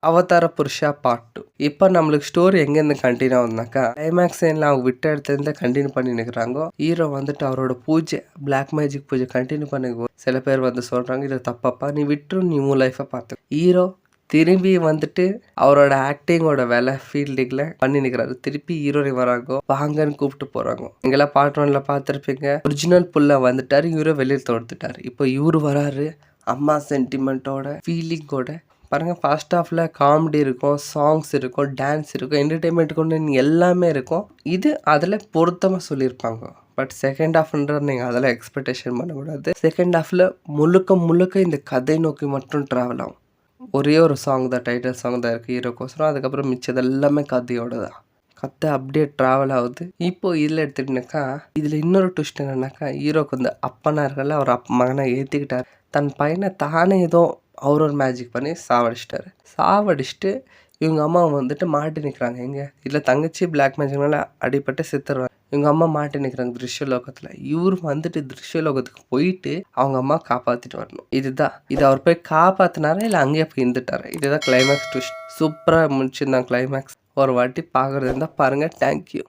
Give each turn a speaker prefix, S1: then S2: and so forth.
S1: அவதார புருஷா பார்ட் 2. இப்போ நம்மளுக்கு ஸ்டோரி எங்கேருந்து கண்டினியூ ஆகுதுனாக்கா, கிளைமேக்ஸ் சீன்ல அவங்க விட்ட இடத்துலேருந்து கண்டினியூ பண்ணி நிற்கிறாங்க. ஹீரோ வந்துட்டு அவரோட பூஜை, பிளாக் மேஜிக் பூஜை கண்டினியூ பண்ணி சில பேர் வந்து சொல்கிறாங்க, இது தப்பப்பா, நீ விட்டுரு, நீ உன் லைஃப்பை பார்த்து. ஹீரோ திரும்பி வந்துட்டு அவரோட ஆக்டிங்கோட வேலை ஃபீல்டிங்கில் பண்ணி நிற்கிறாரு. திருப்பி ஹீரோயின் வராங்க, வாங்கன்னு கூப்பிட்டு போகிறாங்க. இங்கெல்லாம் பார்ட் 1ல பார்த்துருப்பீங்க, ஒரிஜினல் புல்ல வந்துட்டார், ஹீரோ வெளியில் தோர்த்துட்டார். இப்போ இவரு வராரு அம்மா சென்டிமெண்ட்டோட ஃபீலிங்கோட. பாருங்கள், ஃபர்ஸ்ட் ஹாஃபில் காமெடி இருக்கும், சாங்ஸ் இருக்கும், டான்ஸ் இருக்கும், என்டர்டெயின்மெண்ட் கொண்டு எல்லாமே இருக்கும். இது அதில் பொருத்தமாக சொல்லியிருப்பாங்க. பட் செகண்ட் ஹாஃப்ன்றது நீங்கள் அதெல்லாம் எக்ஸ்பெக்டேஷன் பண்ணக்கூடாது. செகண்ட் ஹாஃபில் முழுக்க இந்த கதை நோக்கி மட்டும் ட்ராவல் ஆகும். ஒரே ஒரு சாங் தான், டைட்டில் சாங் தான் இருக்குது ஹீரோக்கோசரம். அதுக்கப்புறம் மிச்சது எல்லாமே கதையோட தான். கதை அப்படியே ட்ராவல் ஆகுது. இப்போ இதில் எடுத்துக்கிட்டாக்கா, இதில் இன்னொரு ட்விஸ்ட் என்னன்னாக்கா, ஹீரோக்கு வந்து அப்பனா இருக்கல, அவர் மகனை ஏற்றிக்கிட்டார். தன் பையனை தானே ஏதோ அவர் ஒரு மேஜிக் பண்ணி சாவடிச்சுட்டு இவங்க அம்மா வந்துட்டு மாட்டி நிற்கிறாங்க. எங்கே இதில் தங்கச்சி பிளாக் மேஜிக்னால அடிபட்டு செத்துடுறாங்க. இவங்க அம்மா மாட்டி நிற்கிறாங்க திருஷ்யலோகத்தில். இவர் வந்துட்டு திருஷ்யலோகத்துக்கு போயிட்டு அவங்க அம்மா காப்பாற்றிட்டு வரணும். இதுதான் இது. அவர் போய் காப்பாற்றினாரா இல்லை அங்கேயே போய் இருந்துட்டாரு. இதுதான் கிளைமேக்ஸ் ட்விஸ்ட். சூப்பராக முடிச்சிருந்தாங்க கிளைமேக்ஸ். ஒரு வாட்டி பார்க்குறது இருந்தால் பாருங்கள். தேங்க்யூ.